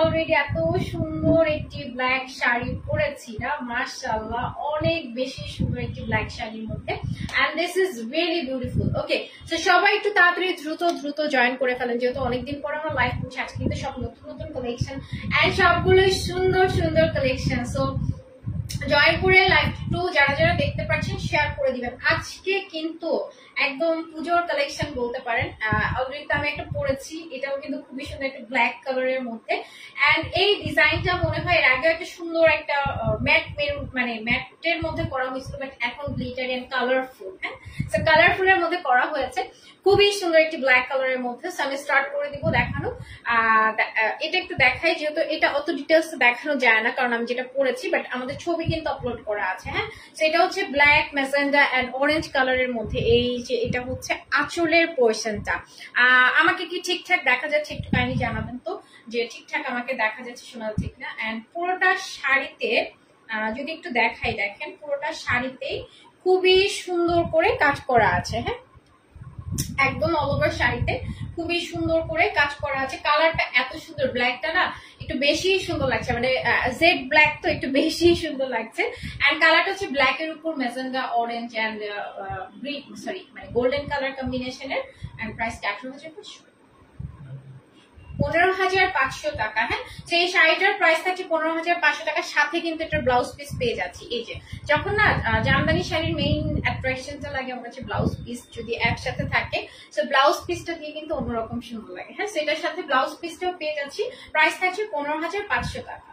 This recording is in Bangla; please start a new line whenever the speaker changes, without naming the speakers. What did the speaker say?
অলরেডি এত সুন্দর একটি ব্ল্যাক শাড়ি পরেছি না, মাশাআল্লাহ অনেক বেশি সুন্দর একটি ব্ল্যাক শাড়ির মধ্যে, and this is really beautiful. Okay, তো সবাই একটু তাড়াতাড়ি দ্রুত জয়েন করে ফেলেন, যেহেতু অনেকদিন পর আমরা লাইভ করছি। আজকে কিন্তু সব নতুন নতুন কালেকশন এন্ড সবগুলোই সুন্দর সুন্দর কালেকশন। সো জয়েন করে লাইভ টু যারা যারা দেখতে পাচ্ছেন শেয়ার করে দিবেন। আজকে কিন্তু একদম পুজোর কালেকশন বলতে পারেন। অলরেডি আমি একটা পরেছি, এটাও কিন্তু খুবই সুন্দর একটা ব্ল্যাক কালারের মধ্যে, এন্ড এই ডিজাইনটা মনে হয় এর আগে একটা সুন্দর একটা ম্যাট মেরুন মানে ম্যাটের মধ্যে করা হয়েছিল, বাট এখন গ্লিটারি এন্ড কালারফুল। হ্যাঁ, সো কালারফুলের মধ্যে করা হয়েছে, খুবই সুন্দর একটি ব্ল্যাক কালারের মধ্যে। সো আমি স্টার্ট করে দিব দেখানো। এটা একটু দেখাই, যেহেতু এটা অত ডিটেলস দেখানো যায় না কারণ আমি যেটা পরেছি, বাট আমাদের ছবি কিন্তু আপলোড করা আছে। হ্যাঁ, সেটা হচ্ছে ব্ল্যাক ম্যাজেন্ডা এন্ড অরেঞ্জ কালারের মধ্যে। এই যে এটা হচ্ছে আঁচলের পোর্শনটা। আমাকে কি ঠিকঠাক দেখা যাচ্ছে একটু কাইন্ডলি জানাবেন তো, যে ঠিকঠাক আমাকে দেখা যাচ্ছে শোনা যাচ্ছে কিনা। এন্ড পুরোটা শাড়িতে যদি একটু দেখাই, দেখেন পুরোটা শাড়িতেই খুবই সুন্দর করে কাজ করা আছে। হ্যাঁ, একদম অল ওভার শাড়িতে খুবই সুন্দর করে কাজ করা আছে। কালারটা এত সুন্দর, ব্ল্যাকটা না একটু বেশি সুন্দর লাগছে, মানে জেড ব্ল্যাক তো একটু বেশি সুন্দর লাগছে। এন্ড কালারটা হচ্ছে ব্ল্যাক এর উপর মেজেন্ডা অরেঞ্জ এন্ড মানে গোল্ডেন কালার কম্বিনেশনের। এন্ড প্রাইসটা 15,500 টাকা। হ্যাঁ, সেই শাড়িটার প্রাইস থাকছে 15,500 টাকার সাথে কিন্তু এটার ব্লাউজ পিস পেয়ে যাচ্ছি। এই যে যখন না জামদানি শাড়ির মেইন অ্যাট্রাকশনটা লাগে আমার কাছে ব্লাউজ পিস যদি একসাথে থাকে, তো ব্লাউজ পিসটা দিয়ে কিন্তু অন্যরকম সুন্দর লাগে। হ্যাঁ, সেটার সাথে ব্লাউজ পিসটাও পেয়ে যাচ্ছি, প্রাইস থাকছে 15,500 টাকা।